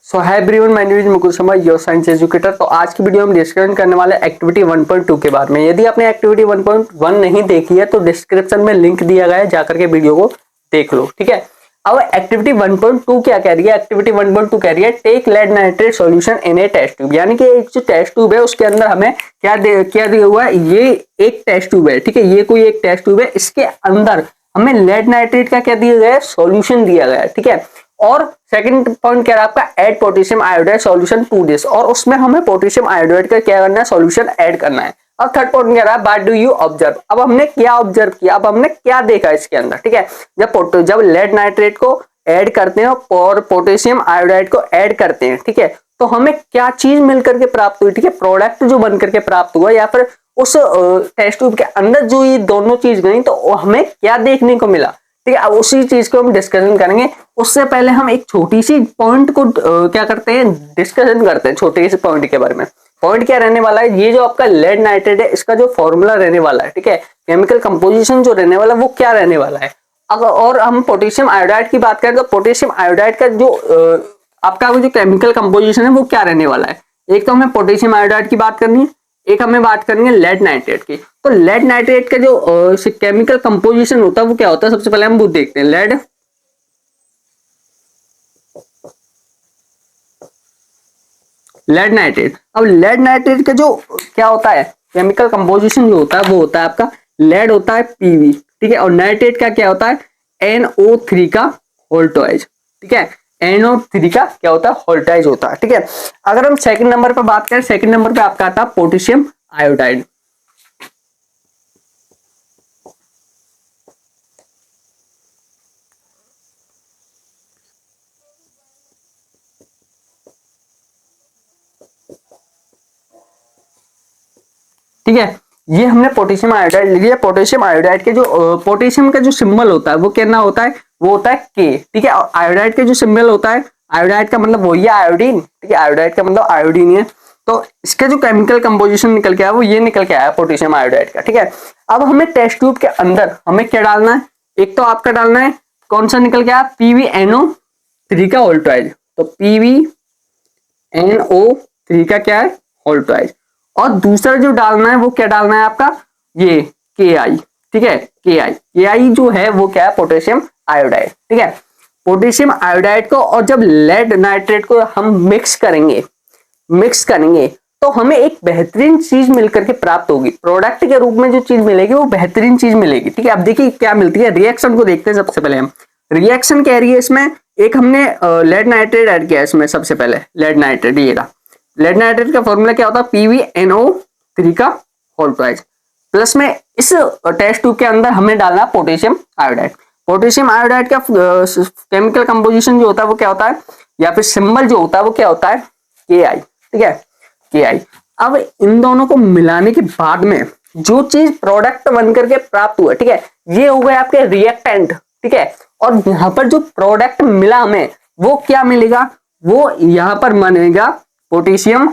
So hi everyone, my name is Mukul Sharma, your science educator. तो आज की वीडियो हम डिस्कशन करने वाले एक्टिविटी 1.2 के बारे में। यदि आपने एक्टिविटी 1.1 नहीं देखी है तो डिस्क्रिप्शन में लिंक दिया गया है, जाकर के वीडियो को देख लो, ठीक है। अब एक्टिविटी 1.2 क्या कह रही है? एक्टिविटी 1.2 कह रही है take lead nitrate solution in a test tube. यानी कि एक जो टेस्ट ट्यूब है उसके अंदर हमें क्या दिया हुआ है? ये एक टेस्ट ट्यूब है, ठीक है। ये कोई एक टेस्ट ट्यूब है, इसके अंदर हमें लेड नाइट्रेट का क्या दिया गया है? सॉल्यूशन दिया गया है, ठीक है। और सेकंड पॉइंट क्या रहा आपका? Add potassium iodide solution to this, और उसमें हमें पोटेशियम आयोडाइड का क्या करना है? सॉल्यूशन ऐड करना है। अब थर्ड पॉइंट क्या रहा? What do you observe? अब हमने क्या ऑब्जर्व किया? अब हमने क्या देखा इसके अंदर, ठीक है। जब लेड नाइट्रेट को ऐड करते हैं और पोटेशियम आयोडाइड को ऐड करते हैं, ठीक है, तो हमें क्या चीज मिलकर के प्राप्त हुई? ठीक है, प्रोडक्ट जो बनकर के प्राप्त हुआ, या फिर उस टेस्ट ट्यूब के अंदर जो ये दोनों चीज गई तो हमें क्या देखने को मिला? ठीक है, अब उसी चीज को हम डिस्कशन करेंगे। उससे पहले हम एक छोटी सी पॉइंट को क्या करते हैं? डिस्कशन करते हैं छोटे से पॉइंट के बारे में। पॉइंट क्या रहने वाला है? ये जो आपका लेड नाइट्रेट है, इसका जो फॉर्मूला रहने वाला है, ठीक है, केमिकल कंपोजिशन जो रहने वाला है वो क्या रहने वाला है। अगर और हम पोटेशियम आयोडाइड की बात करें तो पोटेशियम आयोडाइड का जो आपका जो केमिकल कंपोजिशन है वो क्या रहने वाला है? एक तो हमें पोटेशियम आयोडाइड की बात करनी है, एक हमें बात करनी है लेड नाइट्रेट की। तो लेड नाइट्रेट का जो केमिकल कंपोजिशन होता है वो क्या होता है? सबसे पहले हम वो देखते हैं। Lead nitrate. अब लेड नाइट्रेट का जो क्या होता है केमिकल कंपोजिशन जो होता है वो होता है आपका लेड होता है पीवी, ठीक है, और नाइट्रेट का क्या होता है? NO3 का वोल्टाइज, ठीक है। NO3 का क्या होता है? वोल्टाइज होता है, ठीक है। अगर हम सेकंड नंबर पर बात करें, सेकंड नंबर पे आपका आता है पोटेशियम आयोडाइड। ठीक है, ये हमने पोटेशियम आयोडाइड लिया। पोटेशियम आयोडाइड के जो पोटेशियम का जो सिंबल होता है वो कितना होता है? वो होता है K, ठीक है। और आयोडाइड के जो सिंबल होता है, आयोडाइड का मतलब वही है आयोडीन, ठीक है। आयोडाइड का मतलब आयोडीन है। तो इसका जो केमिकल कंपोजिशन निकल के आया वो ये निकल के आया पोटेशियम आयोडाइड का, ठीक है। अब हमें टेस्ट ट्यूब के अंदर हमें क्या डालना है? एक तो आपका डालना है कौन सा निकल के आया? PbNO3 का वोल्टाइज। तो PbNO3 का क्या है? वोल्टाइज। और दूसरा जो डालना है वो क्या डालना है आपका? ये Ki, ठीक है। Ki जो है वो क्या है? पोटेशियम आयोडाइड, ठीक है। पोटेशियम आयोडाइड को और जब लेड नाइट्रेट को हम मिक्स करेंगे तो हमें एक बेहतरीन चीज मिलकर के प्राप्त होगी। प्रोडक्ट के रूप में जो चीज मिलेगी वो बेहतरीन चीज मिलेगी, ठीक है। अब देखिए क्या मिलती है। रिएक्शन को देखते हैं। सबसे पहले हम रिएक्शन कह रही है इसमें, एक हमने लेड नाइट्रेट ऐड किया इसमें। सबसे पहले लेड नाइट्रेट, ये रहा लेड नाइट्रेट का फॉर्मूला क्या होता है? PbNO3 का वोल्टाइज प्लस में इस टेस्ट ट्यूब के अंदर हमें डालना पोटेशियम आयोडाइड। पोटेशियम आयोडाइड का केमिकल कंपोजिशन जो होता है वो क्या होता है, या फिर सिंबल जो होता है वो क्या होता है? Ki, ठीक है, Ki। अब इन दोनों को मिलाने के बाद में जो चीज प्रोडक्ट बनकर के प्राप्त हुआ, ठीक है, ये हो गए आपके रिएक्टेंट, ठीक है। और यहाँ पर जो प्रोडक्ट मिला हमें वो क्या मिलेगा? वो यहाँ पर बनेगा पोटेशियम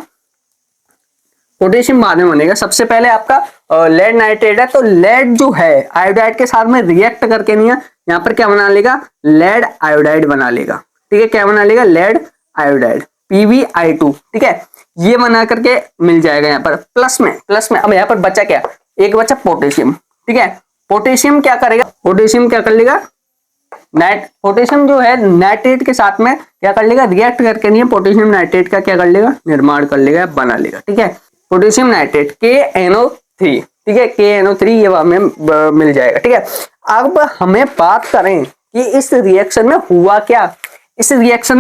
बाद में बनेगा। सबसे पहले आपका लेड नाइट्रेट है, तो लेड जो है आयोडाइड के साथ में रिएक्ट करके नहीं है, यहाँ पर क्या बना लेगा? लेड आयोडाइड बना लेगा, ठीक है। क्या बना लेगा? लेड आयोडाइड, PbI2, ठीक है। ये बना करके मिल जाएगा यहाँ पर प्लस में। अब यहाँ पर बचा क्या? एक बचा पोटेशियम, ठीक है। पोटेशियम क्या करेगा? पोटेशियम क्या कर लेगा? पोटेशियम जो है नाइट्रेट के साथ में क्या कर लेगा? रिएक्ट करके नहीं है, पोटेशियम नाइट्रेट का क्या कर लेगा? निर्माण कर लेगा, बना लेगा, ठीक है। पोटेशियम नाइट्रेट KNO3, ठीक है, KNO3 ये हमें मिल जाएगा, ठीक है। अब हमें बात करें कि इस रिएक्शन में हुआ क्या? इस रिएक्शन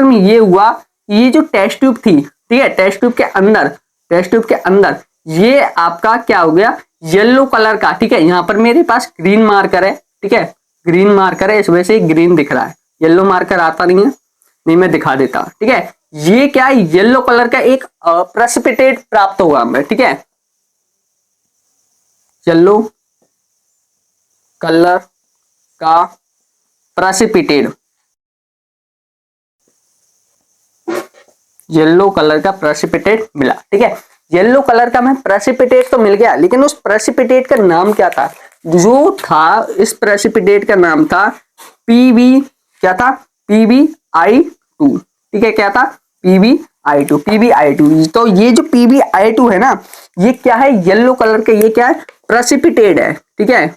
में ये हुआ, ये जो टेस्ट ट्यूब थी, ठीक है, टेस्ट ट्यूब के अंदर ये आपका क्या हो गया? येलो कलर का, ठीक है। यहाँ पर मेरे पास ग्रीन मार्कर है, ठीक है, ग्रीन मार्कर है, इस वजह से ग्रीन दिख रहा है। येलो मार्कर आता नहीं है, नहीं मैं दिखा देता, ठीक है। ये क्या है? येलो कलर का एक प्रेसिपिटेट प्राप्त होगा हमें, ठीक है। येलो कलर का प्रेसिपिटेट, मिला, ठीक है। येलो कलर का हमें प्रेसिपिटेट तो मिल गया, लेकिन उस प्रेसिपिटेट का नाम क्या था? जो था इस प्रेसिपिटेट का नाम था PbI2, ठीक है, क्या था, PbI2, PbI2। तो ये जो PbI2 है ना, ये क्या है, येलो कलर का, ये क्या है, प्रेसिपिटेट है, ठीक है।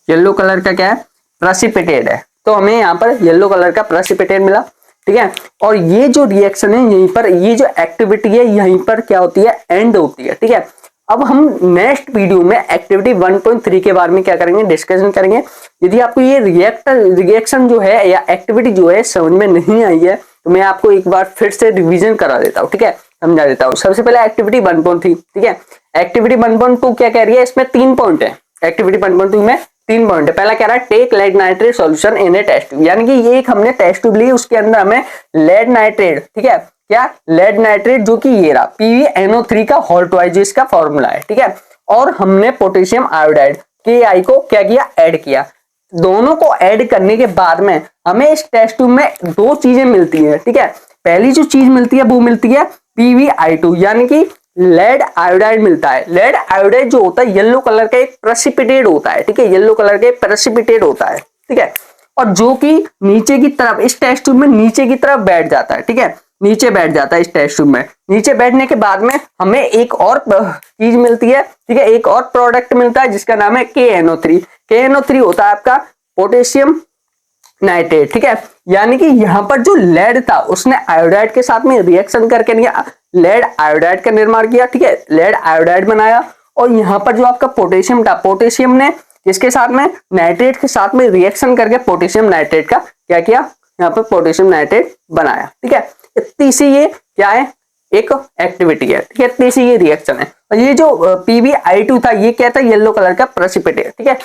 येलो कलर का क्या है, प्रेसिपिटेट है। तो हमें यहाँ पर येलो कलर का प्रेसिपिटेट मिला, ठीक है। और ये जो रिएक्शन है यहीं पर, ये जो एक्टिविटी है यहीं पर क्या होती है, एंड होती है, ठीक है। अब हम नेक्स्ट वीडियो में एक्टिविटी 1.3 के बारे में क्या करेंगे, डिस्कशन करेंगे। यदि आपको ये रिएक्शन जो है या एक्टिविटी जो है समझ में नहीं आई है तो मैं आपको एक बार फिर से रिवीजन करा देता हूँ, ठीक है, समझा देता हूँ। सबसे पहले एक्टिविटी 1.3, ठीक है। एक्टिविटी 1.2 क्या कह रही है, इसमें 3 पॉइंट है। एक्टिविटी 1.2 में 3 पॉइंट है। पहला कह रहा है take lead nitrate solution in a test tube, यानी कि ये एक हमने टेस्ट ट्यूब ली, उसके अंदर हमें लेड नाइट्रेट, ठीक है, क्या, लेड नाइट्रेट, जो कि ये रहा PbNO3 का होल ट्वाइस इसका फॉर्मूला है, ठीक है। और हमने पोटेशियम आयोडाइड Ki को क्या किया, ऐड किया। दोनों को ऐड करने के बाद में हमें इस टेस्ट ट्यूब में 2 चीजें मिलती है, ठीक है। पहली जो चीज मिलती है वो मिलती है PbI2, यानी कि लेड आयोडाइड मिलता है। लेड आयोडाइड जो होता है येलो कलर का एक प्रेसिपिटेट होता है, ठीक है, येलो कलर का एक प्रेसिपिटेट होता है, ठीक है। और जो कि नीचे की तरफ इस टेस्ट ट्यूब में नीचे की तरफ बैठ जाता है, ठीक है, नीचे बैठ जाता है इस टेस्ट ट्यूब में। नीचे बैठने के बाद में हमें एक और चीज मिलती है, ठीक है, एक और प्रोडक्ट मिलता है जिसका नाम है KNO3। KNO3 होता है आपका पोटेशियम नाइट्रेट, ठीक है। यानी कि यहाँ पर जो लेड था उसने आयोडाइड के साथ में रिएक्शन करके लेड आयोडाइड का निर्माण किया, ठीक है, लेड आयोडाइड बनाया। और यहाँ पर जो आपका पोटेशियम था, पोटेशियम ने इसके साथ में नाइट्रेट के साथ में रिएक्शन करके पोटेशियम नाइट्रेट का क्या किया, यहाँ पर पोटेशियम नाइट्रेट बनाया, ठीक है। इतनी सी ये क्या है, एक एक्टिविटी है, ठीक है, इतनी सी ये रिएक्शन है। और ये जो PbI2 था ये क्या था, येलो कलर का प्रेसिपिटेट, ठीक है।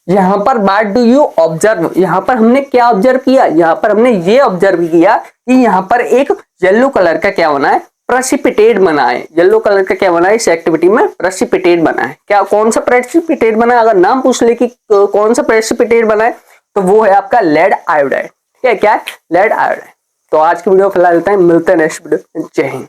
यहाँ पर व्हाट डू यू ऑब्जर्व, यहाँ पर हमने क्या ऑब्जर्व किया, यहाँ पर हमने ये ऑब्जर्व किया कि यहाँ पर एक येलो कलर का क्या बना है, प्रेसिपिटेट बना है। येलो कलर का क्या बना है, इस एक्टिविटी में प्रेसिपिटेट बना है। क्या, कौन सा प्रेसिपिटेट बना है, अगर नाम पूछ ले कि कौन सा प्रेसिपिटेट बना है तो वो है आपका लेड आयोडाइड, ठीक है, क्या है, लेड आयोडाइड। तो आज की वीडियो फिलहाल मिलते हैं नेक्स्ट वीडियो। जय हिंद।